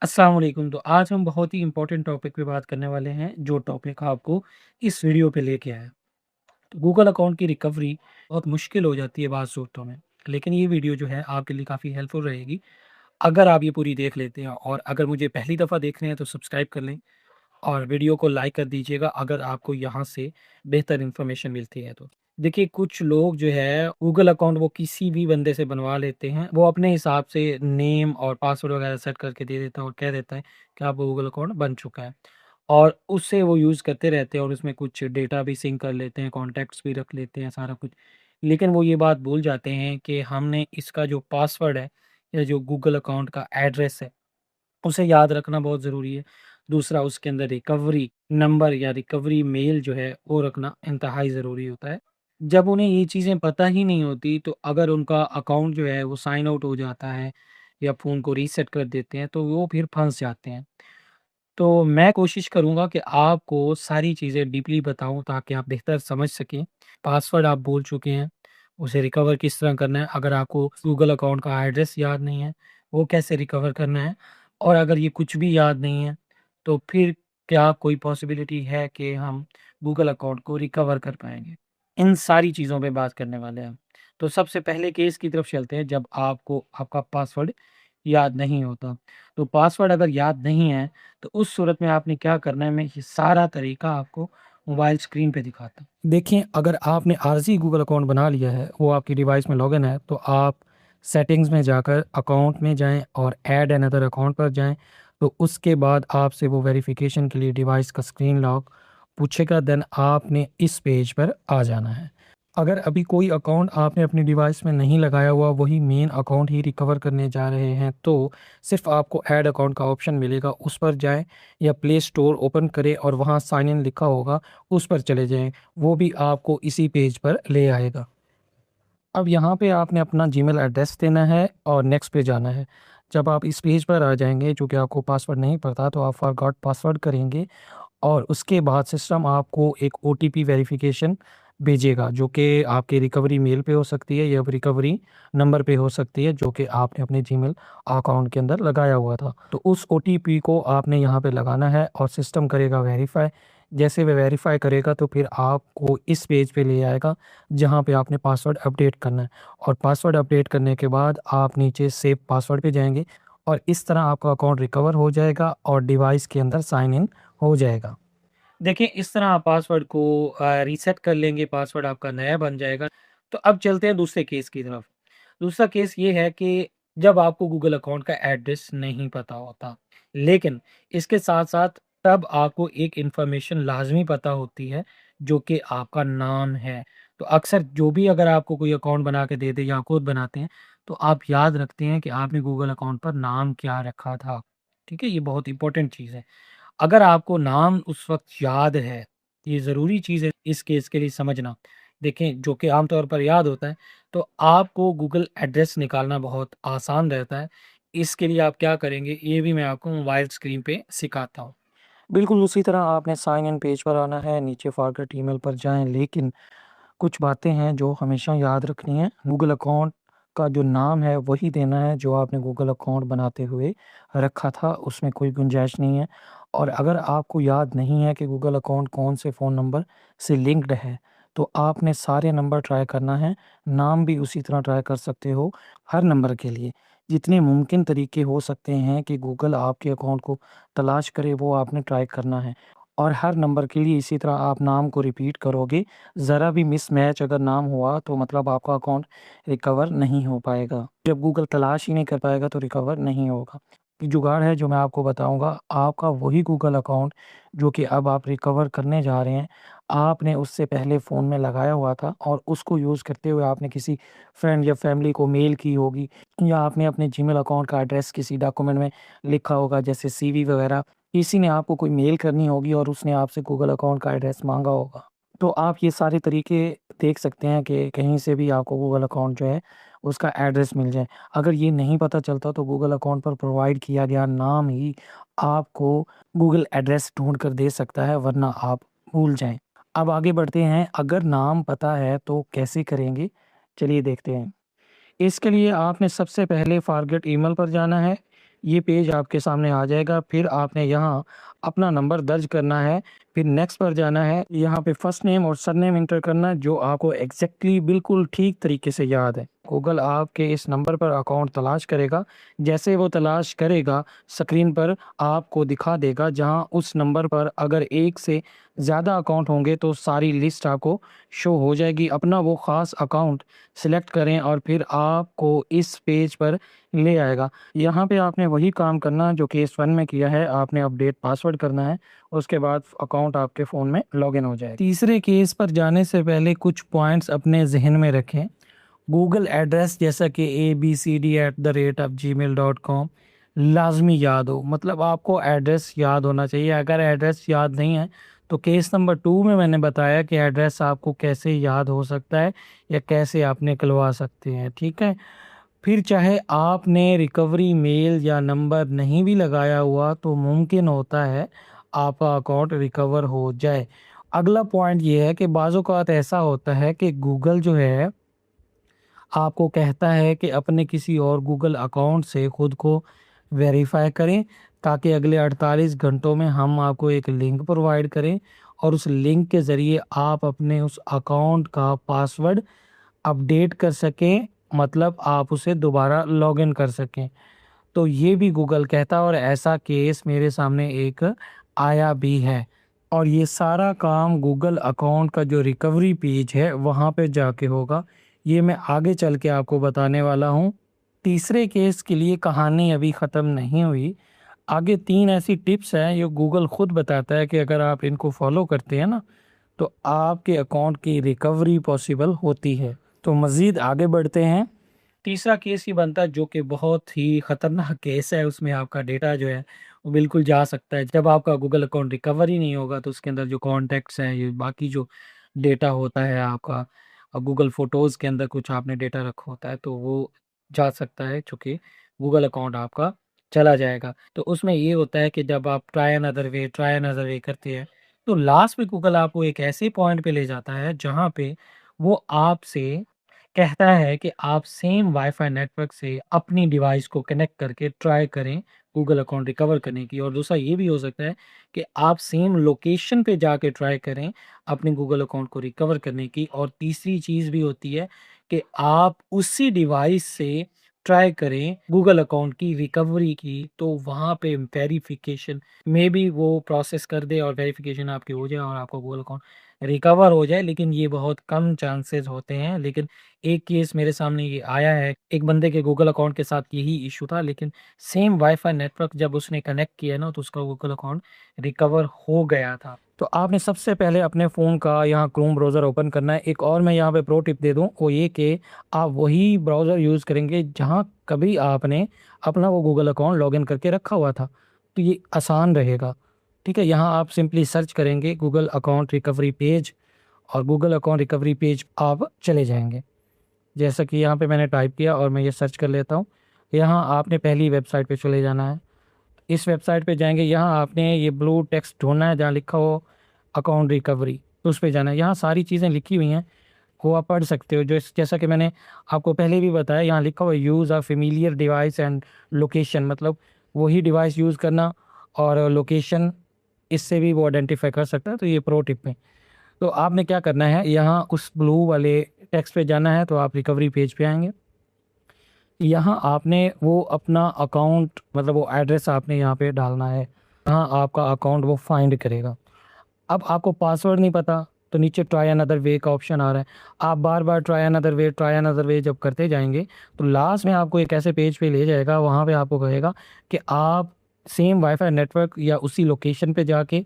अस्सलाम वालेकुम। तो आज हम बहुत ही इम्पोर्टेंट टॉपिक पे बात करने वाले हैं, जो टॉपिक आपको इस वीडियो पे लेके आया है। तो गूगल अकाउंट की रिकवरी बहुत मुश्किल हो जाती है बाज़ सूरतों में, लेकिन ये वीडियो जो है आपके लिए काफ़ी हेल्पफुल रहेगी, अगर आप ये पूरी देख लेते हैं। और अगर मुझे पहली दफ़ा देख रहे हैं तो सब्सक्राइब कर लें और वीडियो को लाइक कर दीजिएगा अगर आपको यहाँ से बेहतर इन्फॉर्मेशन मिलती है तो। देखिए, कुछ लोग जो है गूगल अकाउंट वो किसी भी बंदे से बनवा लेते हैं। वो अपने हिसाब से नेम और पासवर्ड वगैरह सेट करके दे देता है और कह देता है कि आपका गूगल अकाउंट बन चुका है। और उससे वो यूज़ करते रहते हैं और उसमें कुछ डेटा भी सिंक कर लेते हैं, कॉन्टैक्ट्स भी रख लेते हैं, सारा कुछ। लेकिन वो ये बात भूल जाते हैं कि हमने इसका जो पासवर्ड है या जो गूगल अकाउंट का एड्रेस है उसे याद रखना बहुत ज़रूरी है। दूसरा, उसके अंदर रिकवरी नंबर या रिकवरी मेल जो है वो रखना इंतहाई ज़रूरी होता है। जब उन्हें ये चीज़ें पता ही नहीं होती तो अगर उनका अकाउंट जो है वो साइन आउट हो जाता है या फ़ोन को रीसेट कर देते हैं तो वो फिर फँस जाते हैं। तो मैं कोशिश करूँगा कि आपको सारी चीज़ें डीपली बताऊँ ताकि आप बेहतर समझ सकें। पासवर्ड आप भूल चुके हैं, उसे रिकवर किस तरह करना है? अगर आपको गूगल अकाउंट का एड्रेस याद नहीं है, वो कैसे रिकवर करना है? और अगर ये कुछ भी याद नहीं है, तो फिर क्या कोई पॉसिबिलिटी है कि हम गूगल अकाउंट को रिकवर कर पाएँगे? इन सारी चीज़ों पे बात करने वाले हैं हम। तो सबसे पहले केस की तरफ चलते हैं, जब आपको आपका पासवर्ड याद नहीं होता। तो पासवर्ड अगर याद नहीं है, तो उस सूरत में आपने क्या करना है, मैं ये सारा तरीका आपको मोबाइल स्क्रीन पे दिखाता हूँ। देखिए, अगर आपने आरज़ी गूगल अकाउंट बना लिया है, वो आपकी डिवाइस में लॉगिन है, तो आप सेटिंग्स में जाकर अकाउंट में जाएँ और ऐड अनदर अकाउंट पर जाएँ। तो उसके बाद आपसे वो वेरिफ़िकेशन के लिए डिवाइस का स्क्रीन लॉक पूछेगा, देन आपने इस पेज पर आ जाना है। अगर अभी कोई अकाउंट आपने अपनी डिवाइस में नहीं लगाया हुआ, वही मेन अकाउंट ही रिकवर करने जा रहे हैं, तो सिर्फ़ आपको ऐड अकाउंट का ऑप्शन मिलेगा, उस पर जाएँ या प्ले स्टोर ओपन करें और वहाँ साइन इन लिखा होगा, उस पर चले जाएँ। वो भी आपको इसी पेज पर ले आएगा। अब यहाँ पे आपने अपना जीमेल एड्रेस देना है और नेक्स्ट पे जाना है। जब आप इस पेज पर आ जाएँगे, चूँकि आपको पासवर्ड नहीं पता, तो आप फॉरगॉट पासवर्ड करेंगे और उसके बाद सिस्टम आपको एक ओटीपी वेरिफ़िकेशन भेजेगा, जो कि आपके रिकवरी मेल पे हो सकती है या रिकवरी नंबर पे हो सकती है, जो कि आपने अपने जीमेल अकाउंट के अंदर लगाया हुआ था। तो उस ओटीपी को आपने यहाँ पे लगाना है और सिस्टम करेगा वेरीफ़ाई। जैसे वो वेरीफ़ाई करेगा तो फिर आपको इस पेज पे ले आएगा, जहाँ पे आपने पासवर्ड अपडेट करना है और पासवर्ड अपडेट करने के बाद आप नीचे सेव पासवर्ड पे जाएँगे और इस तरह आपका अकाउंट रिकवर हो जाएगा और डिवाइस के अंदर साइन इन हो जाएगा। देखिए, इस तरह आप पासवर्ड को रीसेट कर लेंगे, पासवर्ड आपका नया बन जाएगा। तो अब चलते हैं दूसरे केस की तरफ। दूसरा केस ये है कि जब आपको गूगल अकाउंट का एड्रेस नहीं पता होता, लेकिन इसके साथ-साथ तब आपको एक इन्फॉर्मेशन लाज़मी पता होती है, जो कि आपका नाम है। तो अक्सर जो भी अगर आपको कोई अकाउंट बना के दे दे या खुद बनाते हैं, तो आप याद रखते हैं कि आपने गूगल अकाउंट पर नाम क्या रखा था। ठीक है? ये बहुत इम्पोर्टेंट चीज़ है। अगर आपको नाम उस वक़्त याद है, ये ज़रूरी चीज़ है इस केस के लिए समझना। देखें, जो कि आम तौर पर याद होता है, तो आपको गूगल एड्रेस निकालना बहुत आसान रहता है। इसके लिए आप क्या करेंगे, ये भी मैं आपको मोबाइल स्क्रीन पे सिखाता हूँ। बिल्कुल उसी तरह आपने साइन इन पेज पर आना है, नीचे फॉरगेट ईमेल पर जाएँ, लेकिन कुछ बातें हैं जो हमेशा याद रखनी है। गूगल अकाउंट का जो नाम है वही देना है जो आपने गूगल अकाउंट बनाते हुए रखा था, उसमें कोई गुंजाइश नहीं है। और अगर आपको याद नहीं है कि गूगल अकाउंट कौन से फ़ोन नंबर से लिंक्ड है, तो आपने सारे नंबर ट्राई करना है। नाम भी उसी तरह ट्राई कर सकते हो हर नंबर के लिए। जितने मुमकिन तरीके हो सकते हैं कि गूगल आपके अकाउंट को तलाश करे, वो आपने ट्राई करना है। और हर नंबर के लिए इसी तरह आप नाम को रिपीट करोगे। ज़रा भी मिसमैच अगर नाम हुआ तो मतलब आपका अकाउंट रिकवर नहीं हो पाएगा। जब गूगल तलाश ही नहीं कर पाएगा तो रिकवर नहीं होगा। जुगाड़ है जो मैं आपको बताऊँगा, आपका वही गूगल अकाउंट जो कि अब आप रिकवर करने जा रहे हैं, आपने उससे पहले फ़ोन में लगाया हुआ था और उसको यूज़ करते हुए आपने किसी फ्रेंड या फैमिली को मेल की होगी या आपने अपने जीमेल अकाउंट का एड्रेस किसी डॉक्यूमेंट में लिखा होगा, जैसे सीवी वगैरह। किसी ने आपको कोई मेल करनी होगी और उसने आपसे गूगल अकाउंट का एड्रेस माँगा होगा। तो आप ये सारे तरीके देख सकते हैं कि कहीं से भी आपको गूगल अकाउंट जो है उसका एड्रेस मिल जाए। अगर ये नहीं पता चलता तो गूगल अकाउंट पर प्रोवाइड किया गया नाम ही आपको गूगल एड्रेस ढूँढ कर दे सकता है, वरना आप भूल जाएँ। अब आगे बढ़ते हैं, अगर नाम पता है तो कैसे करेंगे? चलिए देखते हैं। इसके लिए आपने सबसे पहले फॉरगेट ईमेल पर जाना है ये पेज आपके सामने आ जाएगा। फिर आपने यहाँ अपना नंबर दर्ज करना है, फिर नेक्स्ट पर जाना है। यहाँ पे फर्स्ट नेम और सरनेम एंटर करना है, जो आपको एग्ज़ैक्टली बिल्कुल ठीक तरीके से याद है। गूगल आपके इस नंबर पर अकाउंट तलाश करेगा। जैसे वो तलाश करेगा, स्क्रीन पर आपको दिखा देगा, जहाँ उस नंबर पर अगर एक से ज़्यादा अकाउंट होंगे तो सारी लिस्ट आपको शो हो जाएगी। अपना वो ख़ास अकाउंट सेलेक्ट करें और फिर आपको इस पेज पर ले आएगा। यहाँ पे आपने वही काम करना जो केस 1 में किया है, आपने अपडेट पासवर्ड करना है, उसके बाद अकाउंट आपके फ़ोन में लॉगिन हो जाएगा। तीसरे केस पर जाने से पहले कुछ पॉइंट्स अपने ज़हन में रखें। गूगल एड्रेस जैसा कि abcd@gmail.com लाज़मी याद हो, मतलब आपको एड्रेस याद होना चाहिए। अगर एड्रेस याद नहीं है तो केस नंबर 2 में मैंने बताया कि एड्रेस आपको कैसे याद हो सकता है या कैसे आप निकलवा सकते हैं, ठीक है? फिर चाहे आपने रिकवरी मेल या नंबर नहीं भी लगाया हुआ तो मुमकिन होता है आपका अकाउंट रिकवर हो जाए। अगला पॉइंट ये है कि बाज़ औक़ात ऐसा होता है कि गूगल जो है आपको कहता है कि अपने किसी और गूगल अकाउंट से खुद को वेरीफ़ाई करें, ताकि अगले 48 घंटों में हम आपको एक लिंक प्रोवाइड करें और उस लिंक के ज़रिए आप अपने उस अकाउंट का पासवर्ड अपडेट कर सकें, मतलब आप उसे दोबारा लॉगिन कर सकें। तो ये भी गूगल कहता है और ऐसा केस मेरे सामने एक आया भी है। और ये सारा काम गूगल अकाउंट का जो रिकवरी पेज है वहाँ पे जाके होगा। ये मैं आगे चल के आपको बताने वाला हूँ। तीसरे केस के लिए कहानी अभी ख़त्म नहीं हुई। आगे 3 ऐसी टिप्स हैं जो गूगल खुद बताता है कि अगर आप इनको फॉलो करते हैं ना, तो आपके अकाउंट की रिकवरी पॉसिबल होती है। तो मज़ीद आगे बढ़ते हैं। तीसरा केस ये बनता है जो कि बहुत ही ख़तरनाक केस है, उसमें आपका डेटा जो है वो बिल्कुल जा सकता है। जब आपका गूगल अकाउंट रिकवर ही नहीं होगा तो उसके अंदर जो कॉन्टैक्ट्स हैं, ये बाकी जो डेटा होता है आपका, गूगल फ़ोटोज़ के अंदर कुछ आपने डेटा रखा होता है तो वो जा सकता है, चूँकि गूगल अकाउंट आपका चला जाएगा। तो उसमें ये होता है कि जब आप ट्राई अनदर वे करते हैं, तो लास्ट में गूगल आपको एक ऐसे पॉइंट पे ले जाता है जहाँ पे वो आपसे कहता है कि आप सेम वाईफ़ाई नेटवर्क से अपनी डिवाइस को कनेक्ट करके ट्राई करें गूगल अकाउंट रिकवर करने की। और दूसरा ये भी हो सकता है कि आप सेम लोकेशन पे जाके ट्राई करें अपने गूगल अकाउंट को रिकवर करने की। और तीसरी चीज़ भी होती है कि आप उसी डिवाइस से ट्राई करें गूगल अकाउंट की रिकवरी की, तो वहाँ पे वेरिफ़िकेशन में भी वो प्रोसेस कर दे और वेरिफ़िकेशन आपकी हो जाए और आपका गूगल अकाउंट रिकवर हो जाए। लेकिन ये बहुत कम चांसेस होते हैं। लेकिन एक केस मेरे सामने ये आया है, एक बंदे के गूगल अकाउंट के साथ यही इश्यू था, लेकिन सेम वाईफ़ाई नेटवर्क जब उसने कनेक्ट किया ना, तो उसका गूगल अकाउंट रिकवर हो गया था। तो आपने सबसे पहले अपने फ़ोन का यहाँ क्रोम ब्राउज़र ओपन करना है। एक और मैं यहाँ पे प्रो टिप दे दूँ, वो ये कि आप वही ब्राउज़र यूज़ करेंगे जहाँ कभी आपने अपना वो गूगल अकाउंट लॉगिन करके रखा हुआ था, तो ये आसान रहेगा। ठीक है? यहाँ आप सिंपली सर्च करेंगे गूगल अकाउंट रिकवरी पेज और गूगल अकाउंट रिकवरी पेज आप चले जाएँगे। जैसा कि यहाँ पे मैंने टाइप किया और मैं ये सर्च कर लेता हूँ। यहाँ आपने पहली वेबसाइट पे चले जाना है। इस वेबसाइट पे जाएँगे, यहाँ आपने ये ब्लू टेक्स्ट ढूँढना है जहाँ लिखा हो अकाउंट रिकवरी, तो उस पे जाना है। यहाँ सारी चीज़ें लिखी हुई हैं, वो आप पढ़ सकते हो। जैसा कि मैंने आपको पहले भी बताया, यहाँ लिखा हुआ है use a familiar device and location, मतलब वही डिवाइस यूज़ करना और लोकेशन, इससे भी वो आइडेंटिफ़ाई कर सकता है। तो ये प्रो टिप है। तो आपने क्या करना है, यहाँ उस ब्लू वाले टेक्स्ट पे जाना है, तो आप रिकवरी पेज पे आएँगे। यहाँ आपने वो अपना अकाउंट, मतलब वो एड्रेस आपने यहाँ पे डालना है, जहाँ आपका अकाउंट वो फाइंड करेगा। अब आपको पासवर्ड नहीं पता, तो नीचे ट्राई अनदर वे का ऑप्शन आ रहा है। आप बार-बार ट्राई अनदर वे जब करते जाएँगे, तो लास्ट में आपको एक ऐसे पेज पे ले जाएगा, वहाँ पे आपको कहेगा कि आप सेम वाईफ़ाई नेटवर्क या उसी लोकेशन पे जाके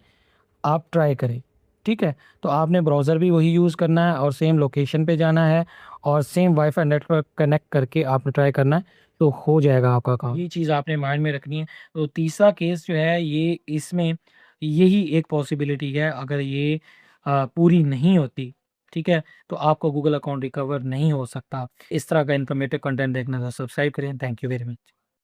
आप ट्राई करें, ठीक है? तो आपने ब्राउज़र भी वही यूज़ करना है और सेम लोकेशन पे जाना है और सेम वाईफ़ाई नेटवर्क कनेक्ट करके आपने ट्राई करना है, तो हो जाएगा आपका काम। ये चीज़ आपने माइंड में रखनी है। तो तीसरा केस जो है, ये इसमें यही एक पॉसिबिलिटी है, अगर ये पूरी नहीं होती, ठीक है? तो आपका गूगल अकाउंट रिकवर नहीं हो सकता। इस तरह का इन्फॉर्मेटिव कंटेंट देखना था, सब्सक्राइब करें। Thank you very much.